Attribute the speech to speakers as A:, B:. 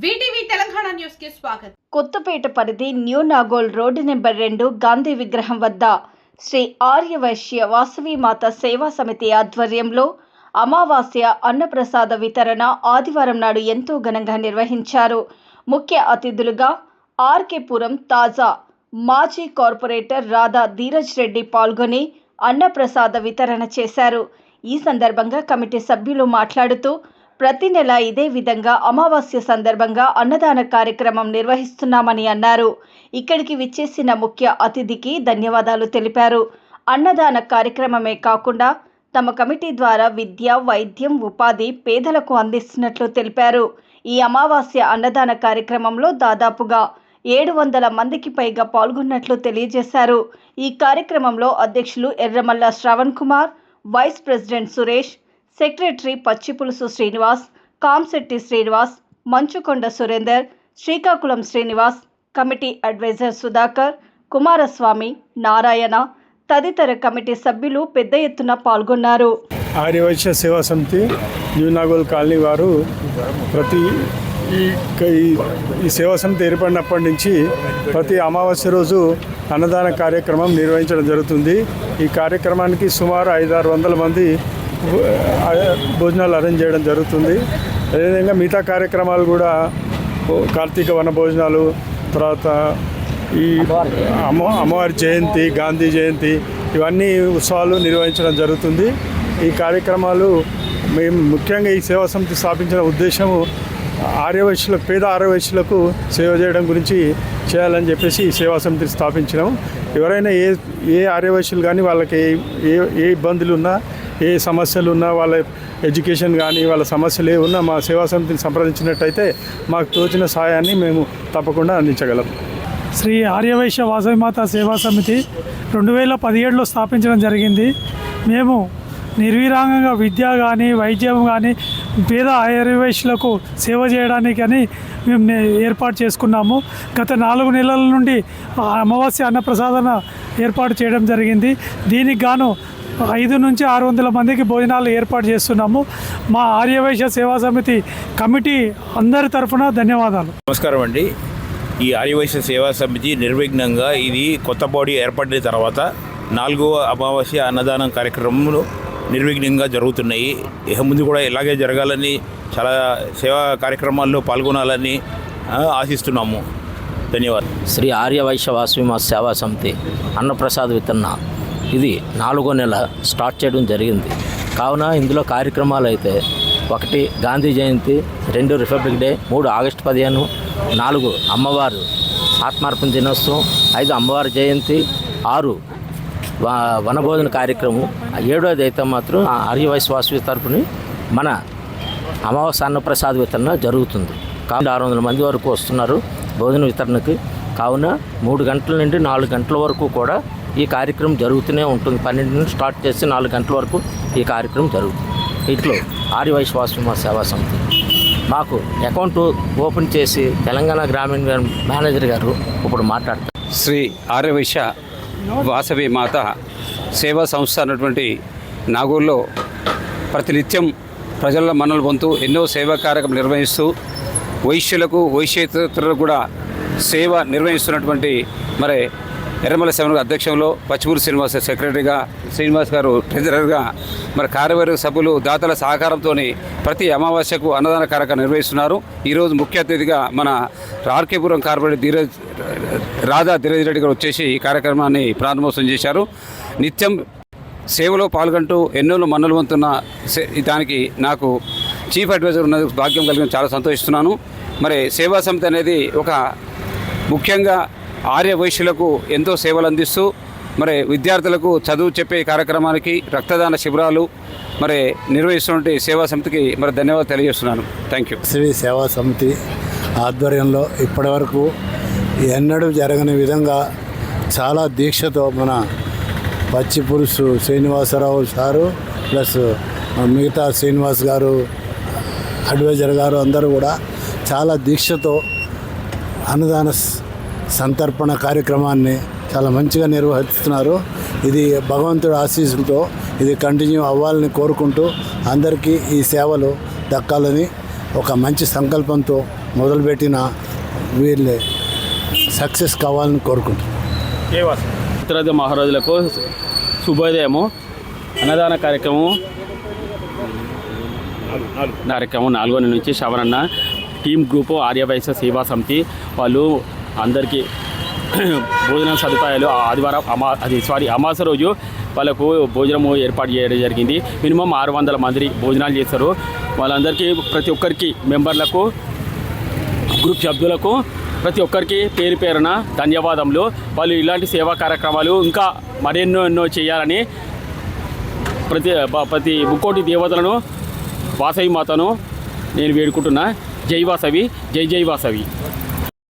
A: VTV Telangana news కి స్వాగతం.
B: కొత్తపేట పరిధి new Nagole road number 2 Gandhi విగ్రహం వద్ద శ్రీ ఆర్యవైశ్య వాసవి మాత సేవా సమితి ఆధ్వర్యంలో అమావాస్య అన్నప్రసాద వితరణ ఆదివారం నాడు ఎంతో ఘనంగా నిర్వహించారు. ముఖ్య అతిథులుగా ఆర్కేపురం తాజా మాజీ కార్పొరేటర్ రాధా ధీరజ్ రెడ్డి పాల్గొని అన్నప్రసాద వితరణ చేశారు. ఈ సందర్భంగా కమిటీ సభ్యులు మాట్లాడుతూ ప్రతి నెల ఇదే విధంగా అమావాస్య సందర్భంగా అన్నదాన కార్యక్రమం నిర్వహిస్తున్నామని అన్నారు. ఇక్కడికి విచ్చేసిన ముఖ్య అతిథికి ధన్యవాదాలు తెలిపారు. అన్నదాన కార్యక్రమమే కాకుండా తమ కమిటీ ద్వారా విద్య, వైద్యం, ఉపాధి పేదలకు అందిస్తున్నట్లు తెలిపారు. ఈ అమావాస్య అన్నదాన కార్యక్రమంలో దాదాపుగా 700 మందికి పైగా పాల్గొన్నట్లు తెలియజేశారు. ఈ కార్యక్రమంలో అధ్యక్షులు Erramalla Shravan Kumar, vice president Suresh, secretary Pachipulusu Srinivas, Kamshetti Srinivas, Manchukonda Surender, Srikakulam Srinivas, committee adviser Sudhakar, Kumaraswamy, Narayana తదితర కమిటీ సభ్యులు పెద్ద ఎత్తున పాల్గొన్నారు.
C: ఆర్యవైశ్య సేవా సమితి న్యూ నాగోల్ కాలనీ వారు ప్రతి ఈ సేవా సమితి ఏర్పడినప్పటి నుంచి ప్రతి అమావాస్య రోజు అన్నదాన కార్యక్రమం నిర్వహించడం జరుగుతుంది. ఈ కార్యక్రమానికి సుమారు 500-600 మంది భోజనాలు అరేంజ్ చేయడం జరుగుతుంది. అదేవిధంగా మిగతా కార్యక్రమాలు కూడా కార్తీక వన భోజనాలు, తర్వాత ఈ అమ్మవారి జయంతి, గాంధీ జయంతి, ఇవన్నీ ఉత్సవాలు నిర్వహించడం జరుగుతుంది. ఈ కార్యక్రమాలు మేము ముఖ్యంగా ఈ సేవా సమితి స్థాపించిన ఉద్దేశము ఆర్యవైశ్యులకు, పేద ఆర్యవైశ్యులకు సేవ చేయడం గురించి చేయాలని చెప్పేసి ఈ సేవా సమితిని స్థాపించినాము. ఎవరైనా ఏ ఆర్యవైశ్యులు కానీ వాళ్ళకి ఏ ఇబ్బందులు ఉన్నా, ఏ సమస్యలు ఉన్నా, వాళ్ళ ఎడ్యుకేషన్ కానీ వాళ్ళ సమస్యలు ఏ ఉన్నా మా సేవా సమితిని సంప్రదించినట్టయితే మాకు తోచిన సహాయాన్ని మేము తప్పకుండా అందించగలం.
D: శ్రీ ఆర్యవైశ్య వాసవి మాత సేవా సమితి 2017లో స్థాపించడం జరిగింది. మేము నిర్విరాంగంగా విద్య కానీ, వైద్యం కానీ, పేద ఆర్యవైశ్యులకు సేవ చేయడానికి కానీ మేము ఏర్పాటు చేసుకున్నాము. గత 4 నెలల నుండి అమావాస్య అన్నప్రసాదన ఏర్పాటు చేయడం జరిగింది. దీనికి గాను 500 నుంచి 600 మందికి భోజనాలు ఏర్పాటు చేస్తున్నాము. మా ఆర్యవైశ్య సేవా సమితి కమిటీ అందరి తరఫున ధన్యవాదాలు.
E: నమస్కారం అండి. ఈ ఆర్యవైశ్య సేవా సమితి నిర్విఘ్నంగా ఇది కొత్త బాడీ ఏర్పడిన తర్వాత 4వ అమావాస్య అన్నదానం కార్యక్రమాలు నిర్విఘ్నంగా జరుగుతున్నాయి. ఇక ముందు కూడా ఇలాగే జరగాలని, చాలా సేవా కార్యక్రమాల్లో పాల్గొనాలని ఆశిస్తున్నాము. ధన్యవాదాలు.
F: శ్రీ ఆర్యవైశ్య వాసవి మాత సేవా సమితి అన్నప్రసాద వితరణ ఇది 4వ నెల స్టార్ట్ చేయడం జరిగింది. కావున ఇందులో కార్యక్రమాలు అయితే 1 గాంధీ జయంతి, 2 రిపబ్లిక్ డే, 3 ఆగస్టు 15, 4 అమ్మవారు ఆత్మార్పణ దినోత్సవం, 5 అమ్మవారి జయంతి, 6 వనభోజన కార్యక్రమం, 7వది అయితే మాత్రం ఆర్యవైశ్య వాసవి తరపుని మన అమావాస్య అన్నప్రసాద వితరణ జరుగుతుంది. కాబట్టి 600 మంది వరకు వస్తున్నారు భోజన వితరణకి. కావున 3 గంటల నుండి 4 గంటల వరకు కూడా ఈ కార్యక్రమం జరుగుతూనే ఉంటుంది. 12 నుండి స్టార్ట్ చేసి 4 గంటల వరకు ఈ కార్యక్రమం జరుగుతుంది. ఇట్లో ఆర్యవైశ్య వాసవి మాత సేవా సమితి మాకు అకౌంట్ ఓపెన్ చేసి తెలంగాణ గ్రామీణ మేనేజర్ గారు ఇప్పుడు మాట్లాడతారు.
G: శ్రీ ఆర్యవైశ్య వాసవి మాత సేవా సంస్థ అన్నటువంటి నాగూర్లో ప్రతినిత్యం ప్రజల మన్నలు పొందుతూ ఎన్నో సేవా కార్యక్రమం నిర్వహిస్తూ వైశ్యులకు, వైశ్యేతరులకు కూడా సేవ నిర్వహిస్తున్నటువంటి మరి ఎర్రమల్ల శ్రవణ్ గారి అధ్యక్షంలో, పచ్చిపూరి శ్రీనివాస్ సెక్రటరీగా, శ్రీనివాస్ గారు ట్రెజరర్గా, మరి కార్యవర్గ సభ్యులు దాతల సహకారంతో ప్రతి అమావాస్యకు అన్నదాన కార్యక్రమం నిర్వహిస్తున్నారు. ఈరోజు ముఖ్య అతిథిగా మన ఆర్కేపురం కార్పొరేటర్ రాధా ధీరజ్ రెడ్డి గారు వచ్చేసి ఈ కార్యక్రమాన్ని ప్రారంభోత్సవం చేశారు. నిత్యం సేవలో పాల్గొంటూ ఎన్నో మన్నలు పొందుతున్న దానికి నాకు చీఫ్ అడ్వైజర్ ఉన్న భాగ్యం కలిగిన చాలా సంతోషిస్తున్నాను. మరి సేవా సమితి అనేది ఒక ముఖ్యంగా ఆర్య వైశ్యులకు ఎంతో సేవలు అందిస్తూ మరి విద్యార్థులకు చదువు చెప్పే కార్యక్రమానికి, రక్తదాన శిబిరాలు మరి నిర్వహిస్తున్నటువంటి సేవా సమితికి మరి ధన్యవాదాలు తెలియజేస్తున్నాను. Thank you.
H: శ్రీ సేవా సమితి ఆధ్వర్యంలో ఇప్పటివరకు ఎన్నడూ జరగని విధంగా చాలా దీక్షతో మన పచ్చిపురుషు శ్రీనివాసరావు సారు ప్లస్ మిగతా శ్రీనివాస్ గారు, అడ్వైజర్ గారు అందరూ కూడా చాలా దీక్షతో అన్నదాన సంతర్పణ కార్యక్రమాన్ని చాలా మంచిగా నిర్వహిస్తున్నారు. ఇది భగవంతుడి ఆశీస్సులతో ఇది కంటిన్యూ అవ్వాలని కోరుకుంటూ అందరికీ ఈ సేవలు దక్కాలని ఒక మంచి సంకల్పంతో మొదలుపెట్టిన వీళ్ళే సక్సెస్ కావాలని కోరుకుంటున్నాను.
I: ఉత్తరాది మహారాజులకు శుభోదయము. అన్నదాన కార్యక్రమం 4వ నుంచి శ్రవణన్న టీమ్ గ్రూపు ఆర్యవైశ్య సేవా సమితి వాళ్ళు అందరికీ భోజన సదుపాయాలు ఆదివారం అమావాస్య రోజు వాళ్ళకు భోజనము ఏర్పాటు చేయడం జరిగింది. మినిమం 600 మంది భోజనాలు చేస్తారు. వాళ్ళందరికీ ప్రతి ఒక్కరికి మెంబర్లకు గ్రూప్ సభ్యులకు ప్రతి ఒక్కరికి పేరు పేరున ధన్యవాదములు. వాళ్ళు ఇలాంటి సేవా కార్యక్రమాలు ఇంకా మరెన్నో చేయాలని ప్రతి ముక్కోటి దేవతలను వాసవి మాతను నేను వేడుకుంటున్నా. జై వాసవి, జై జై వాసవి.